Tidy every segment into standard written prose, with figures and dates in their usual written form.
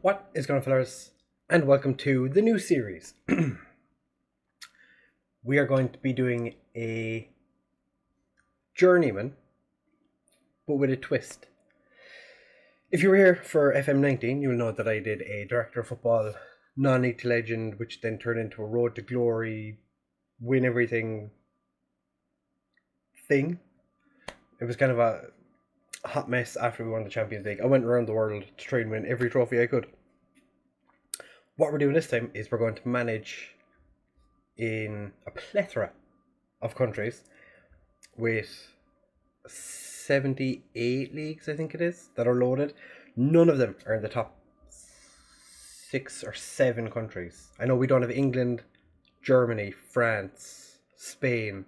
What is going on, fellas? And welcome to the new series. We are going to be doing a Journeyman, but with a twist. If you were here for FM19, you'll know that I did a Director of Football non-league to legend, which then turned into a Road to Glory, win everything thing. It was kind of a hot mess after we won the Champions League. I went around the world to try and win every trophy I could. What we're doing this time is we're going to manage in a plethora of countries with 78 leagues, I think it is, that are loaded. None of them are in the top 6 or 7 countries. I know we don't have England, Germany, France, Spain.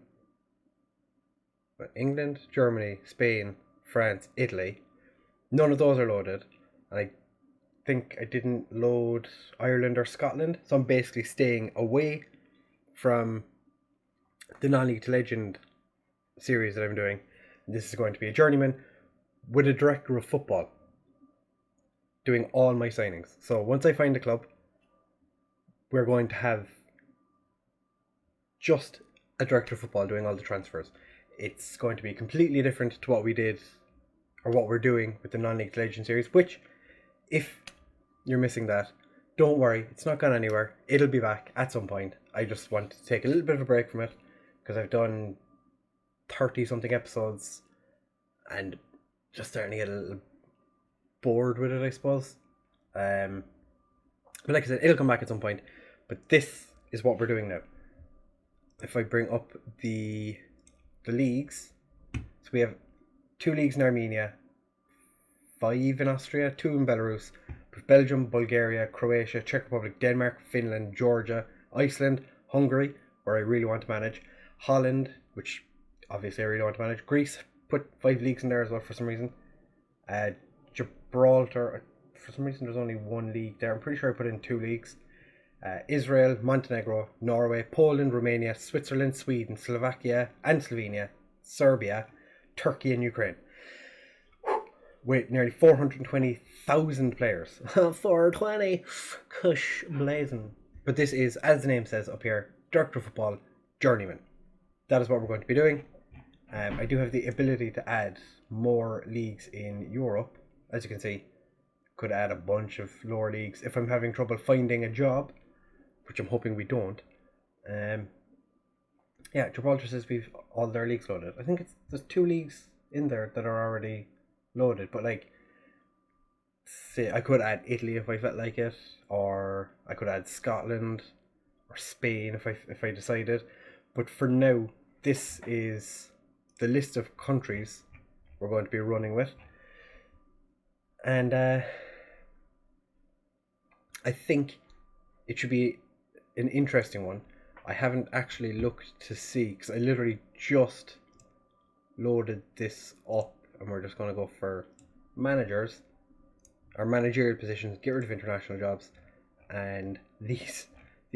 But England, Germany, Spain, France, Italy. None of those are loaded. And I think I didn't load Ireland or Scotland. So I'm basically staying away from the non-league to legend series that I'm doing. This is going to be a Journeyman with a Director of Football doing all my signings. So once I find a club, we're going to have just a Director of Football doing all the transfers. It's going to be completely different to what we did or what we're doing with the non-league to legend series, which, if you're missing that, don't worry, it's not gone anywhere. It'll be back at some point. I just want to take a little bit of a break from it because I've done 30 something episodes and just starting to get a little bored with it, I suppose. But like I said, it'll come back at some point. But this is what we're doing now. If I bring up the leagues, so we have 2 leagues in Armenia, 5 in Austria, 2 in Belarus, Belgium, Bulgaria, Croatia, Czech Republic, Denmark, Finland, Georgia, Iceland, Hungary, where I really want to manage, Holland, which obviously I really want to manage, Greece, put 5 leagues in there as well for some reason, Gibraltar, for some reason there's only 1 league there, I'm pretty sure I put in 2 leagues, Israel, Montenegro, Norway, Poland, Romania, Switzerland, Sweden, Slovakia and Slovenia, Serbia, Turkey and Ukraine. With nearly 420,000 players. 420! Cush blazing. But this is, as the name says up here, Director of Football Journeyman. That is what we're going to be doing. I do have the ability to add more leagues in Europe. As you can see, could add a bunch of lower leagues if I'm having trouble finding a job, which I'm hoping we don't. Yeah, Gibraltar says we've all their leagues loaded. I think there's 2 leagues in there that are already loaded, but like, say I could add Italy if I felt like it, or I could add Scotland or Spain if I decided. But for now, this is the list of countries we're going to be running with, and I think it should be an interesting one. I haven't actually looked to see because I literally just loaded this up, and we're just going to go for managers or managerial positions, get rid of international jobs, and these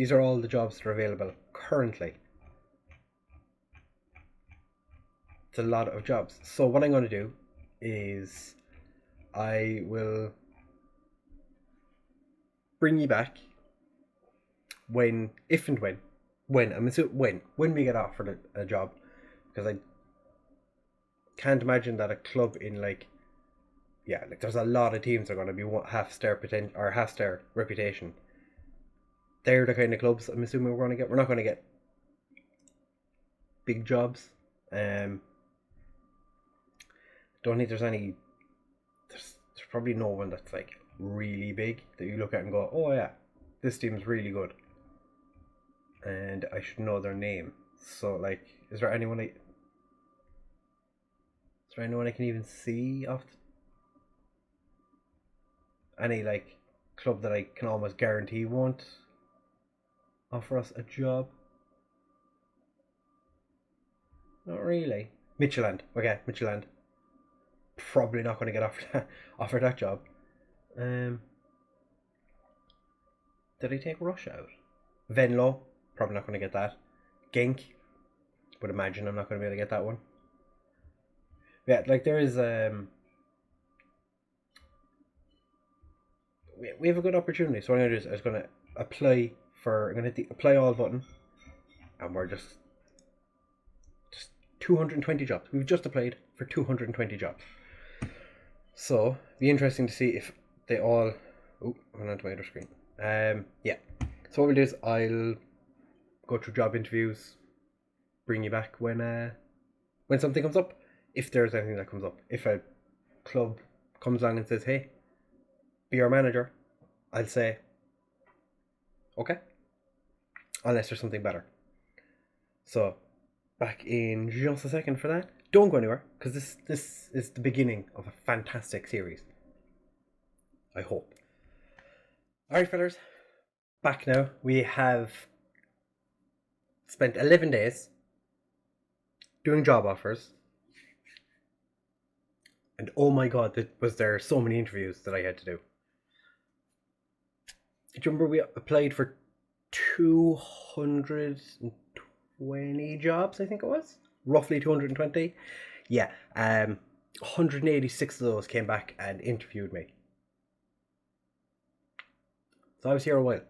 are all the jobs that are available currently. It's a lot of jobs. So what I'm going to do is I will bring you back when we get offered a job, because I can't imagine that a club in there's a lot of teams that are going to be half-star potential or half-star reputation. They're the kind of clubs I'm assuming we're going to get. We're not going to get big jobs. Don't think there's any. There's probably no one that's like really big that you look at and go, oh yeah, this team's really good, and I should know their name. So like, is there anyone I can even see off any like club that I can almost guarantee won't offer us a job? Not really. Midtjylland. Okay, Midtjylland. Probably not going to get offered that job. Did I take Russia out? Venlo. Probably not going to get that. Genk. Would imagine I'm not going to be able to get that one. Yeah, like there is we have a good opportunity. So what I'm going to do is I'm going to hit the apply all button, and we're just 220 jobs. We've just applied for 220 jobs. So it'd be interesting to see if they all. Oh, I went onto my other screen. Yeah. So what we'll do is I'll go through job interviews, bring you back when something comes up, if there's anything that comes up. If a club comes along and says, "Hey, be our manager," I'll say, "Okay," unless there's something better. So back in just a second for that. Don't go anywhere, because this is the beginning of a fantastic series. I hope. Alright, fellas. Back now. We have spent 11 days doing job offers. And oh my god, there so many interviews that I had to do. Do you remember we applied for 220 jobs, I think it was? Roughly 220. Yeah, 186 of those came back and interviewed me. So I was here a while.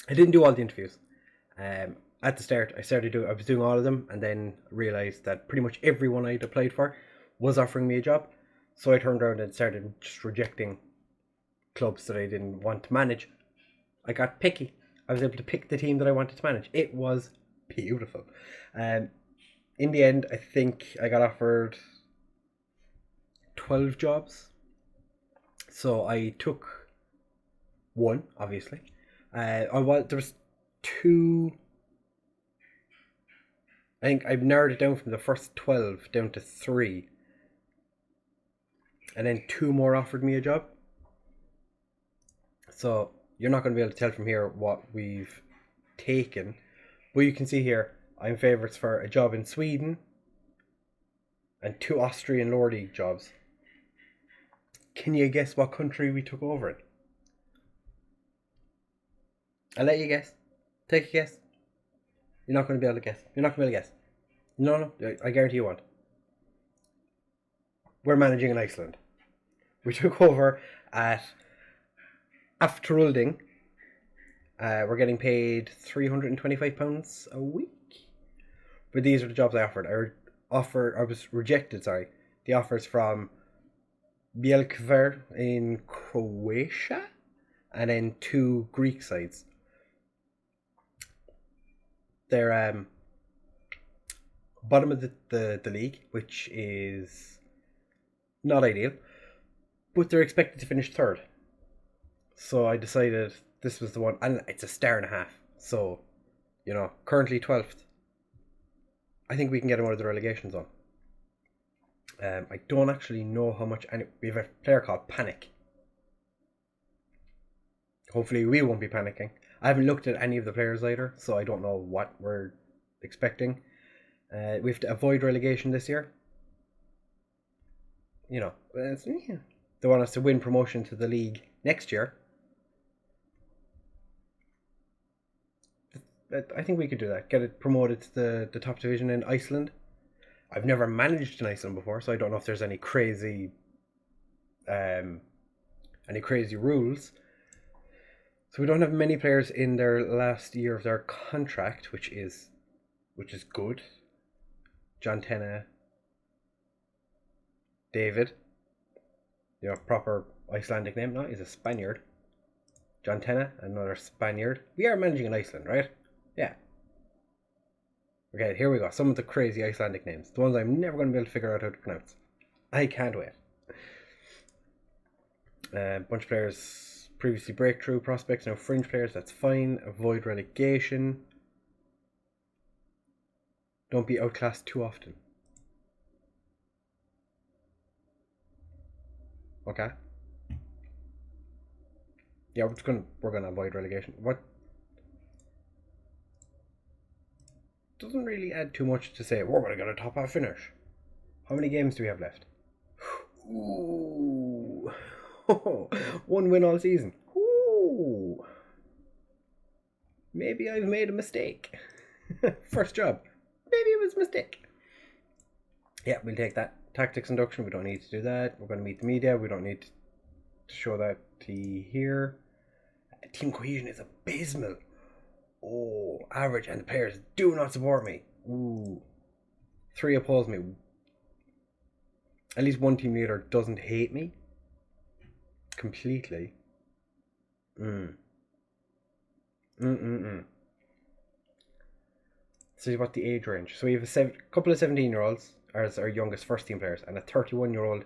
I didn't do all the interviews. At the start, I was doing all of them, and then realised that pretty much everyone I'd applied for was offering me a job. So I turned around and started just rejecting clubs that I didn't want to manage. I got picky. I was able to pick the team that I wanted to manage. It was beautiful. In the end, I think I got offered 12 jobs. So I took one, obviously. There was two. I think I've narrowed it down from the first 12 down to 3. And then 2 more offered me a job. So you're not going to be able to tell from here what we've taken. But you can see here, I'm favourites for a job in Sweden and 2 Austrian lower league jobs. Can you guess what country we took over in? I'll let you guess. Take a guess. You're not going to be able to guess. You're not going to be able to guess. No, I guarantee you won't. We're managing in Iceland. We took over at FOGGY. We're getting paid £325 a week. But these are the jobs I offered. I was rejected, the offers from Bielkver in Croatia, and then 2 Greek sides. They're bottom of the league, which is not ideal, but they're expected to finish 3rd. So I decided this was the one, and it's a 1.5 stars. So, currently 12th. I think we can get them out of the relegation zone. I don't actually know how much. We have a player called Panic. Hopefully we won't be panicking. I haven't looked at any of the players either, so I don't know what we're expecting. We have to avoid relegation this year. They want us to win promotion to the league next year. I think we could do that. Get it promoted to the top division in Iceland. I've never managed in Iceland before, so I don't know if there's any crazy rules. So we don't have many players in their last year of their contract, which is good. John Tenna, David, proper Icelandic name. No, he's a Spaniard. John Tenna, another Spaniard. We are managing in Iceland, right? Yeah. Okay, here we go. Some of the crazy Icelandic names. The ones I'm never going to be able to figure out how to pronounce. I can't wait. Bunch of players previously breakthrough prospects, now fringe players. That's fine. Avoid relegation. Don't be outclassed too often. Okay. Yeah, we're gonna avoid relegation. What? Doesn't really add too much to say. We're gonna get a top half finish. How many games do we have left? Ooh. 1 win all season. Ooh. Maybe I've made a mistake. First job. Maybe it was a mistake. Yeah, we'll take that. Tactics induction, we don't need to do that. We're going to meet the media, we don't need to show that here. Team cohesion is abysmal. Oh, average, and the players do not support me. Ooh. 3 oppose me. At least one team leader doesn't hate me completely. See what the age range. So we have a couple of 17-year-olds as our youngest first team players, and a 31-year-old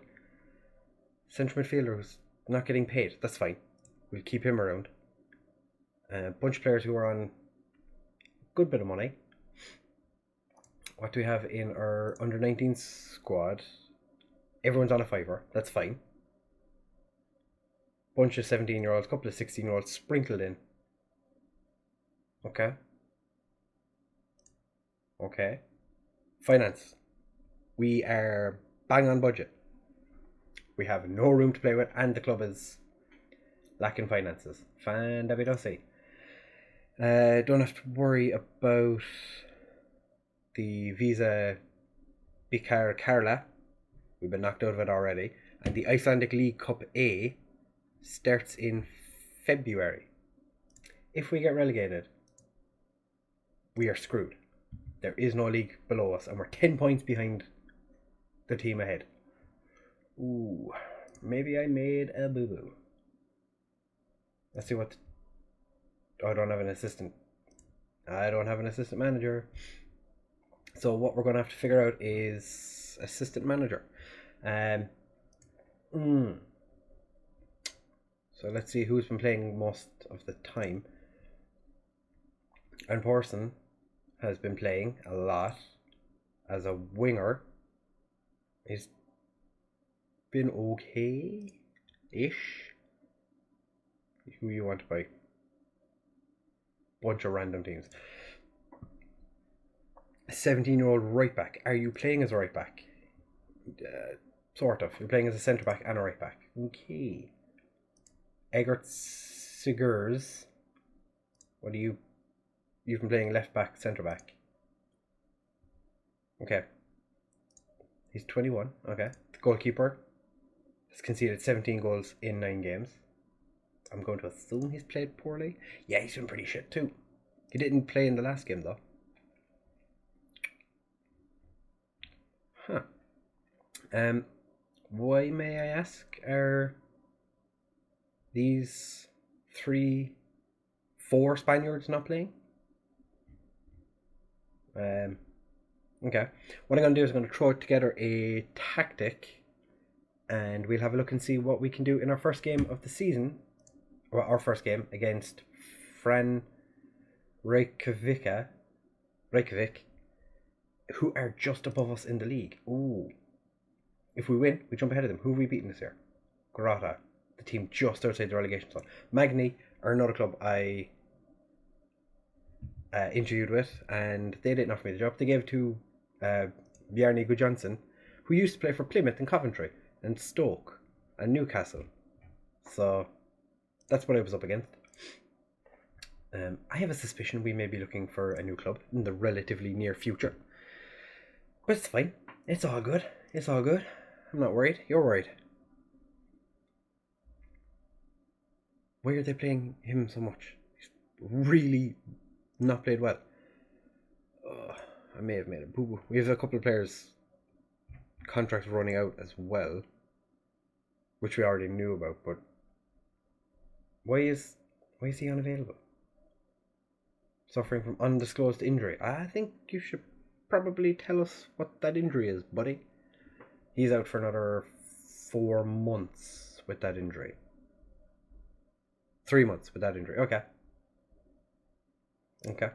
central midfielder who's not getting paid. That's fine. We'll keep him around. A bunch of players who are on a good bit of money. What do we have in our under-19 squad? Everyone's on a fiver. That's fine. Bunch of 17-year-olds, couple of 16-year-olds sprinkled in. Okay. Okay. Finance. We are bang on budget. We have no room to play with, and the club is lacking finances. Fandabidosi. Don't have to worry about the Visa Bikar Karla. We've been knocked out of it already. And the Icelandic League Cup A starts in February. If we get relegated, we are screwed. There is no league below us, and we're 10 points behind the team ahead. Ooh, maybe I made a boo-boo. Let's see what... Oh, I don't have an assistant. I don't have an assistant manager. So what we're going to have to figure out is assistant manager. So let's see who's been playing most of the time. And Porson has been playing a lot as a winger. He's been okay-ish. Who you want to buy? Bunch of random teams. A 17-year-old right back. Are you playing as a right back? Sort of. You're playing as a centre back and a right back. Okay. Egert Sigurs. What do you... You've been playing left back, centre back. Okay. He's 21. Okay. The goalkeeper has conceded 17 goals in 9 games. I'm going to assume he's played poorly. Yeah, he's been pretty shit too. He didn't play in the last game though. Huh. Why, may I ask, are these 4 Spaniards not playing? Okay. What I'm going to do is I'm going to throw together a tactic, and we'll have a look and see what we can do in our first game of the season. Or our first game against Fran Reykjavik, who are just above us in the league. Ooh. If we win, we jump ahead of them. Who have we beaten this year? Grata, the team just outside the relegation zone. Magni are another club I interviewed with, and they didn't offer me the job. They gave to Bjarni Gudjohnsen, who used to play for Plymouth and Coventry and Stoke and Newcastle. So that's what I was up against. I have a suspicion we may be looking for a new club in the relatively near future. But it's fine. It's all good. It's all good. I'm not worried. You're worried. Why are they playing him so much? He's really not played well. I may have made a boo-boo. We have a couple of players' contracts running out as well, which we already knew about, but why is he unavailable? Suffering from undisclosed injury. I think you should probably tell us what that injury is, buddy. He's out for another 4 months with that injury. 3 months with that injury. Okay. Okay.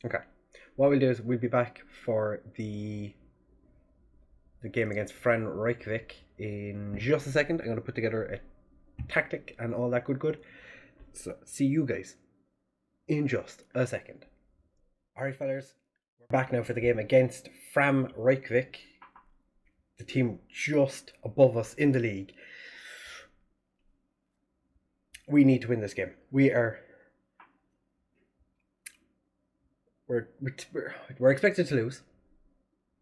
Okay. What we'll do is we'll be back for the game against Fran Reykjavik in just a second. I'm going to put together a tactic and all that good. So see you guys in just a second. Alright, fellas, we're back now for the game against Fram Reykjavik, the team just above us in the league. We need to win this game. We're expected to lose.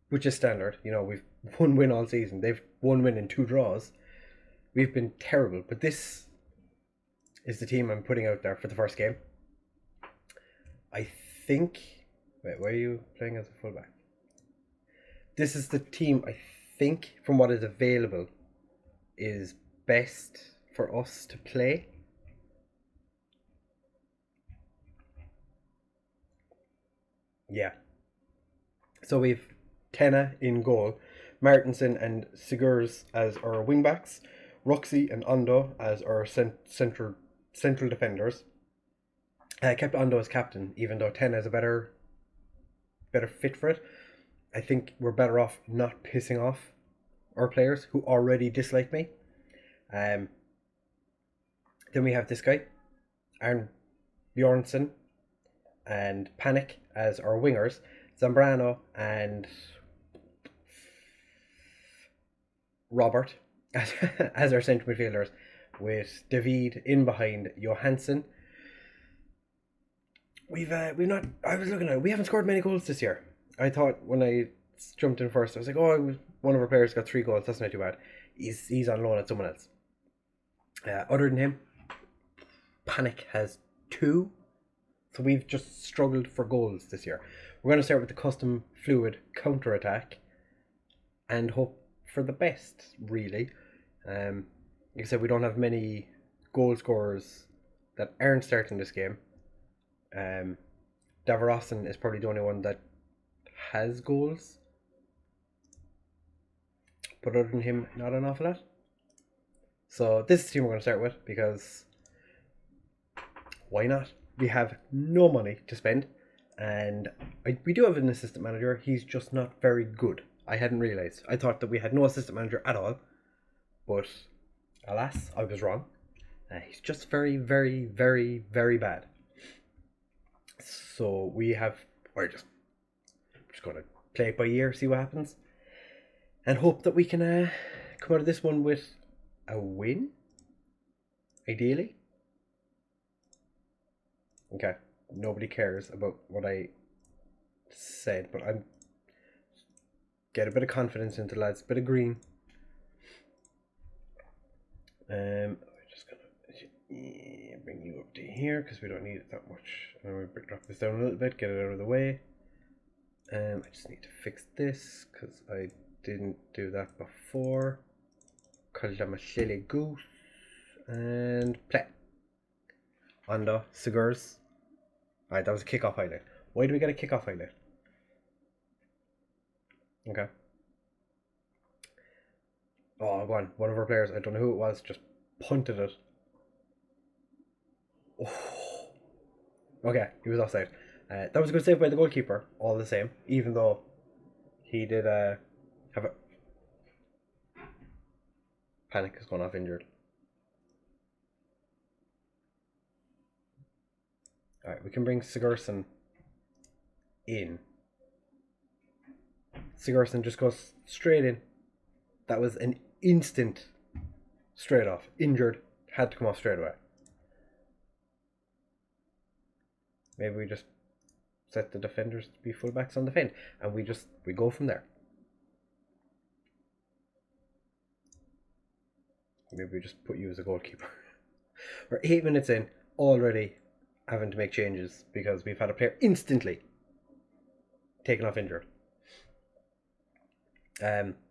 which is standard. You know, we've one win all season. They've one win and 2 draws. We've been terrible, but this is the team I'm putting out there for the first game. I think... Wait, why are you playing as a fullback? This is the team I think, from what is available, is best for us to play. Yeah. So we've Tenna in goal, Martinson and Sigurs as our wingbacks, Roxy and Ondo as our central defenders. I kept Ondo as captain, even though Tenna is a better fit for it. I think we're better off not pissing off our players who already dislike me. Then we have this guy, Arn Bjornsson and Panic as our wingers, Zambrano and Robert as our centre midfielders, with David in behind Johansson. We've not. I was looking at it. We haven't scored many goals this year. I thought when I jumped in first, I was like, oh, one of our players got 3 goals. That's not too bad. He's on loan at someone else. Other than him, Panic has 2. So we've just struggled for goals this year. We're going to start with the custom fluid counter attack and hope for the best, really. Like I said, we don't have many goal scorers that aren't starting this game. Davarossen is probably the only one that has goals. But other than him, not an awful lot. So this is the team we're going to start with, because why not? We have no money to spend, and we do have an assistant manager. He's just not very good. I hadn't realised. I thought that we had no assistant manager at all, but alas, I was wrong. He's just very, very, very, very bad. So we're just going to play it by ear, see what happens, and hope that we can come out of this one with a win, ideally. Okay, nobody cares about what I said, but I'm get a bit of confidence into the lads, a bit of green. I'm just gonna bring you up to here because we don't need it that much. And we'll drop this down a little bit, get it out of the way. I just need to fix this because I didn't do that before. Because I'm a silly goose. And play. Ondo, Sigurs. Alright, that was a kickoff highlight. Why do we get a kickoff highlight? Okay. Oh, go on. One of our players, I don't know who it was, just punted it. Oh. Okay, he was offside. That was a good save by the goalkeeper, all the same, even though he did have a... Panic has gone off injured. Alright, we can bring Sigurdsson in. Sigurdsson just goes straight in. That was an instant straight off. Injured, had to come off straight away. Maybe we just set the defenders to be fullbacks on defend, and we go from there. Maybe we just put you as a goalkeeper. We're 8 minutes in, already having to make changes because we've had a player instantly taken off injured.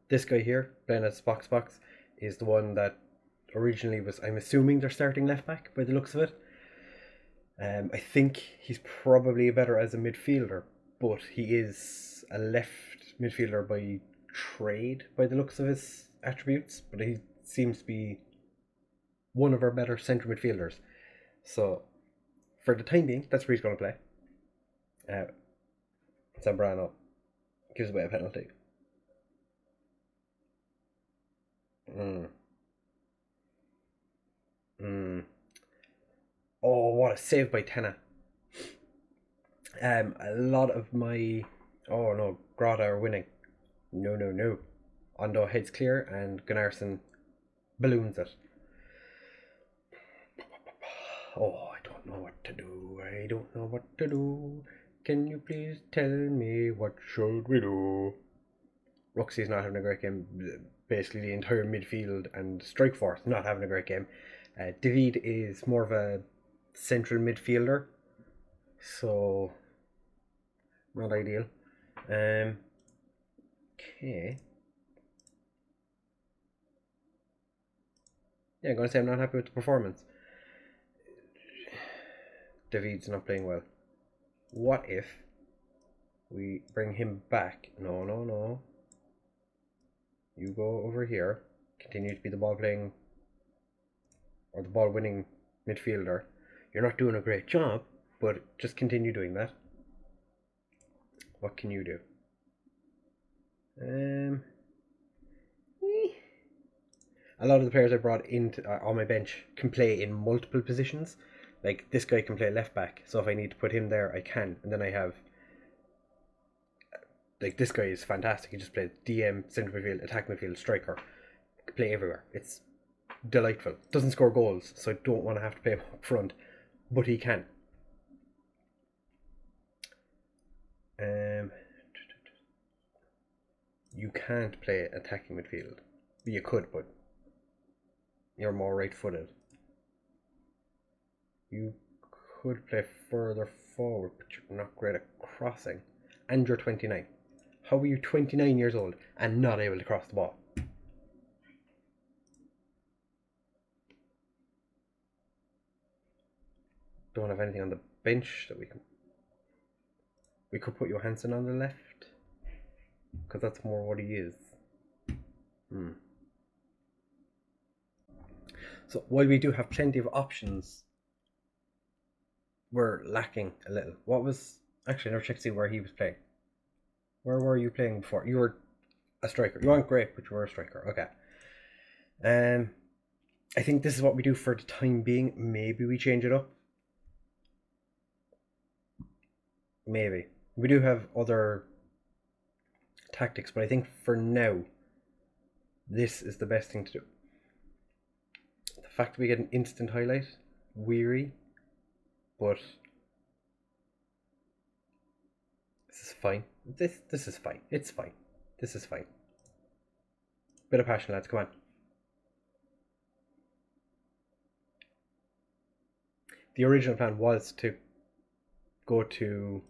This guy here, playing as Box, is the one that originally was, I'm assuming they're starting left back by the looks of it. I think he's probably better as a midfielder, but he is a left midfielder by trade by the looks of his attributes, but he seems to be one of our better centre midfielders. So for the time being, that's where he's going to play. Zambrano gives away a penalty. Oh, what a save by Tenna. A lot of my... Oh no, Grada are winning. No. Ondo heads clear and Gunnarsson balloons it. Oh, I don't know what to do. Can you please tell me what should we do? Ruxy's not having a great game. Basically, the entire midfield and strike force not having a great game. David is more of a central midfielder, so not ideal. Okay. Yeah, I'm going to say I'm not happy with the performance. David's not playing well. What if we bring him back? No. You go over here. Continue to be the ball playing or the ball winning midfielder. You're not doing a great job, but just continue doing that. What can you do? A lot of the players I brought into on my bench can play in multiple positions. Like this guy can play left back, so if I need to put him there, I can. And then I have like this guy is fantastic. He just plays DM, central midfield, attack midfield, striker. Can play everywhere. It's delightful. Doesn't score goals, so I don't want to have to play him up front, but he can. You can't play attacking midfield. You could, but you're more right-footed. You could play further forward, but you're not great at crossing. And you're 29. How are you 29 years old and not able to cross the ball? Don't have anything on the bench that we can... We could put Johansson on the left, because that's more what he is. So while we do have plenty of options, we're lacking a little. What was... Actually, I never checked to see where he was playing. Where were you playing before? You were a striker. You weren't great, but you were a striker. Okay. I think this is what we do for the time being. Maybe we change it up. Maybe. We do have other tactics, but I think for now, this is the best thing to do. The fact that we get an instant highlight, weary, but this is fine. This is fine. It's fine. This is fine. Bit of passion, lads. Come on. The original plan was to go to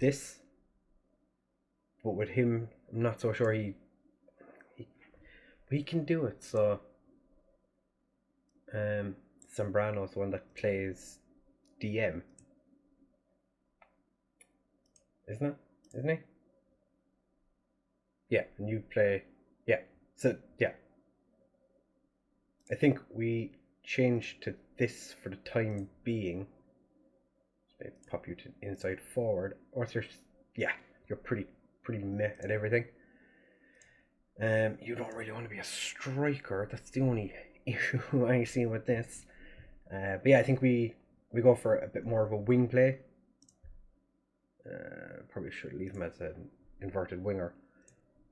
this, but with him, I'm not so sure he can do it. So Zambrano's the one that plays DM, isn't he? Yeah, and you play, yeah. So yeah, I think we change to this for the time being. They pop you to inside forward, or you're pretty meh at everything. You don't really want to be a striker. That's the only issue I see with this. But yeah, I think we go for a bit more of a wing play. Probably should leave him as an inverted winger,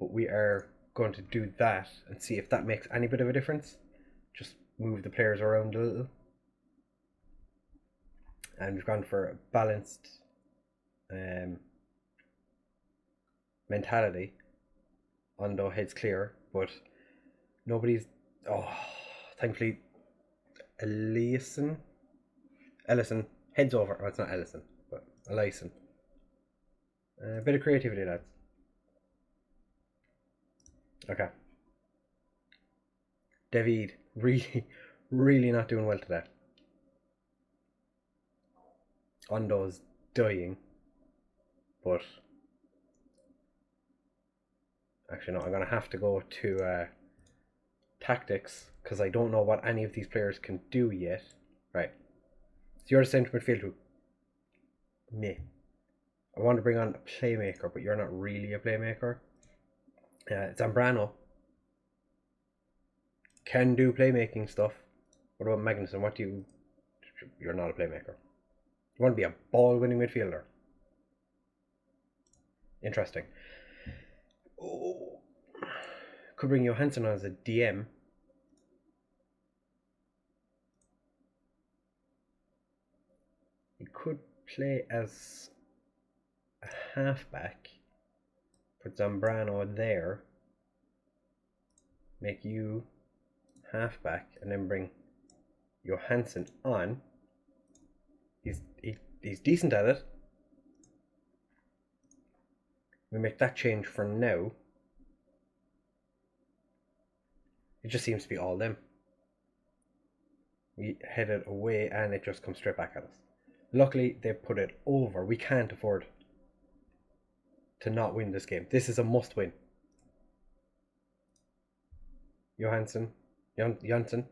but we are going to do that and see if that makes any bit of a difference. Just move the players around a little. And we've gone for a balanced mentality. Ondo heads clear, but nobody's... thankfully Ellison heads over. Oh, it's not Ellison, but Ellison. A bit of creativity, lads. Okay. David, really not doing well today. Ondo's dying, but actually no, I'm going to have to go to tactics, because I don't know what any of these players can do yet. Right, so you're the centre midfielder. Me. I want to bring on a playmaker, but you're not really a playmaker. Zambrano can do playmaking stuff. What about Magnuson? You're not a playmaker. You want to be a ball-winning midfielder. Interesting. Could bring Johansson on as a DM. He could play as a halfback. Put Zambrano there. Make you halfback, and then bring Johansson on. He's decent at it. We make that change for now. It just seems to be all them. We head it away and it just comes straight back at us. Luckily, they put it over. We can't afford to not win this game. This is a must win. Johansson, not Johansson.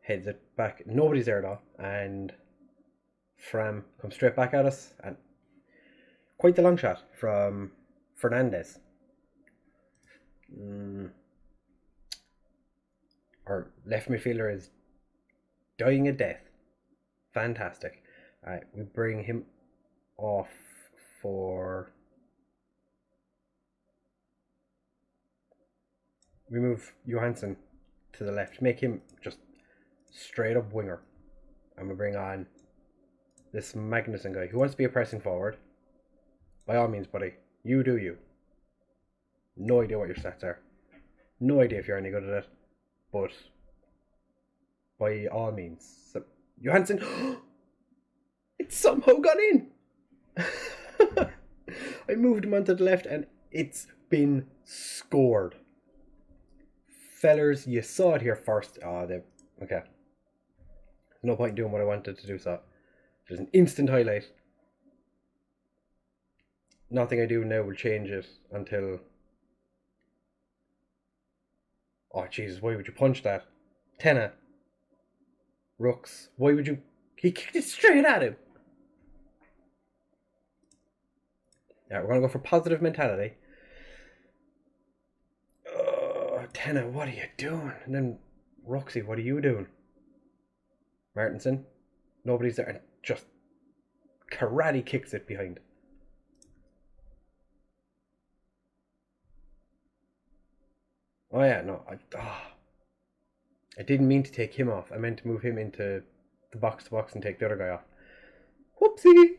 Heads it back. Nobody's there at all. And Fram comes straight back at us. And quite the long shot from Fernandez. Our left midfielder is dying a death. Fantastic. Alright, we bring him off for... We move Johansson to the left. Make him just straight up winger. And we bring on this Magnussen guy who wants to be a pressing forward. By all means, buddy. You do you. No idea what your stats are. No idea if you're any good at it. But by all means. So, Johansson. It somehow got in. I moved him onto the left and it's been scored. Fellers, you saw it here first. Okay. No point in doing what I wanted to do, so there's an instant highlight. Nothing I do now will change it until... Oh, Jesus, why would you punch that? Tenna. Rooks. Why would you... He kicked it straight at him. Yeah, we're going to go for positive mentality. Tenna, what are you doing? And then Roxy, what are you doing? Martinson. Nobody's there. And just karate kicks it behind. Oh yeah, no. I didn't mean to take him off. I meant to move him into the box-to-box and take the other guy off. Whoopsie!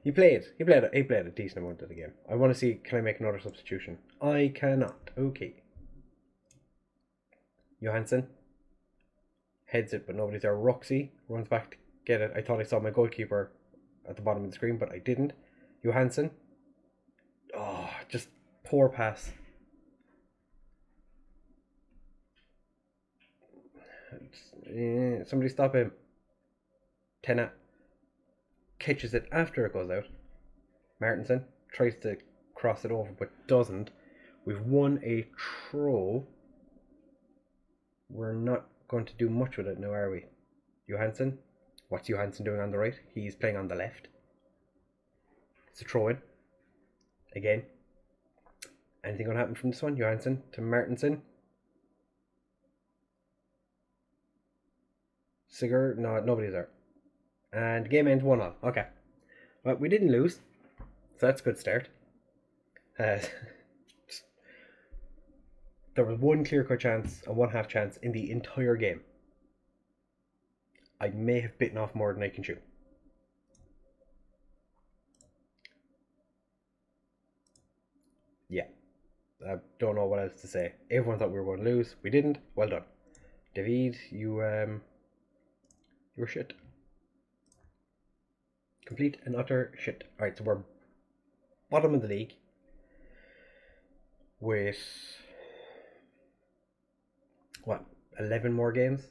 He played a decent amount of the game. I want to see, can I make another substitution? I cannot. Okay. Johansson heads it, but nobody's there. Roxy runs back to get it. I thought I saw my goalkeeper at the bottom of the screen, but I didn't. Johansson. Oh, just poor pass. Somebody stop him. Tenna catches it after it goes out. Martinson tries to cross it over but doesn't. We've won a throw. We're not going to do much with it now, are we? Johansson. What's Johansson doing on the right? He's playing on the left. It's a throw in. Again. Anything going to happen from this one? Johansson to Martinson. Sigurd. No, nobody's there. And game ends 1-1. Okay. Well, we didn't lose. So that's a good start. There was one clear-cut chance and one half chance in the entire game. I may have bitten off more than I can chew. Yeah. I don't know what else to say. Everyone thought we were going to lose. We didn't. Well done. David, you were shit. Complete and utter shit. Alright, so we're bottom of the league with what, 11 more games?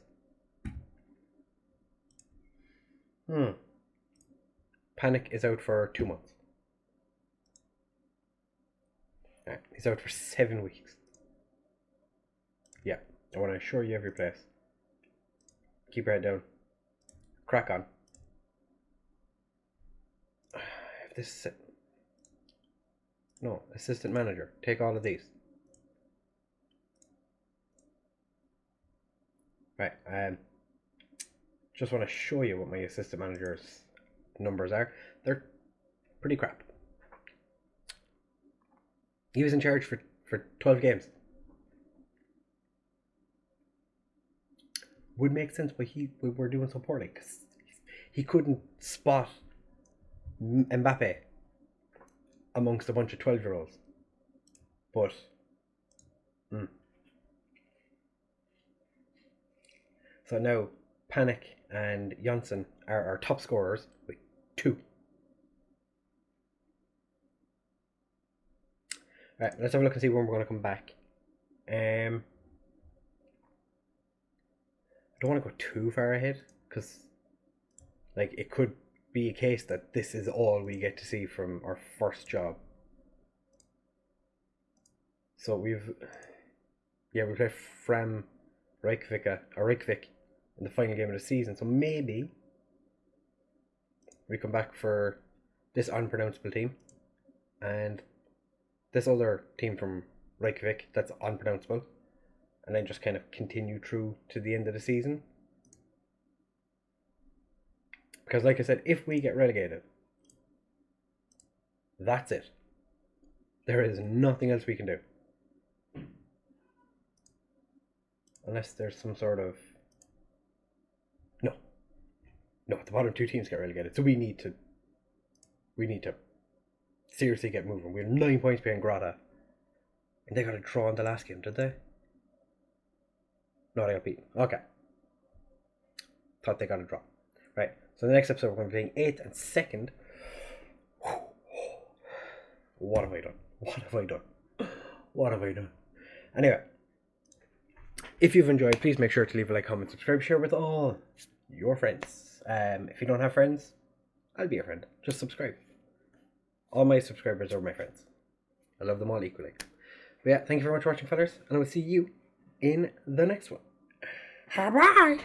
Panic is out for 2 months. Alright, he's out for 7 weeks. Yeah, I want to assure you of your place. Keep your head down. Crack on. If this... No, assistant manager. Take all of these. Right, just want to show you what my assistant manager's numbers are. They're pretty crap. He was in charge for 12 games. Would make sense why we were doing so poorly, because he couldn't spot Mbappe amongst a bunch of 12-year-olds. But so now Panic and Janssen are our top scorers with 2. Right, let's have a look and see when we're going to come back. I don't want to go too far ahead, because like it could be a case that this is all we get to see from our first job. So we play Fram Reykjavik in the final game of the season. So maybe we come back for this unpronounceable team and this other team from Reykjavik that's unpronounceable, and then just kind of continue through to the end of the season. Because like I said, if we get relegated, that's it. There is nothing else we can do. Unless there's some sort of... No, the bottom 2 teams get relegated. So we need to seriously get moving. We're 9 points behind Grata. And they got a draw in the last game, did they? No, they got beaten. Okay. Thought they got a draw. Right. So the next episode we're going to be playing 8th and 2nd. What have I done? Anyway. If you've enjoyed, please make sure to leave a like, comment, subscribe, share with all your friends. If you don't have friends, I'll be your friend. Just subscribe. All my subscribers are my friends. I love them all equally. But yeah, thank you very much for watching, fellas, and I will see you in the next one. Bye-bye!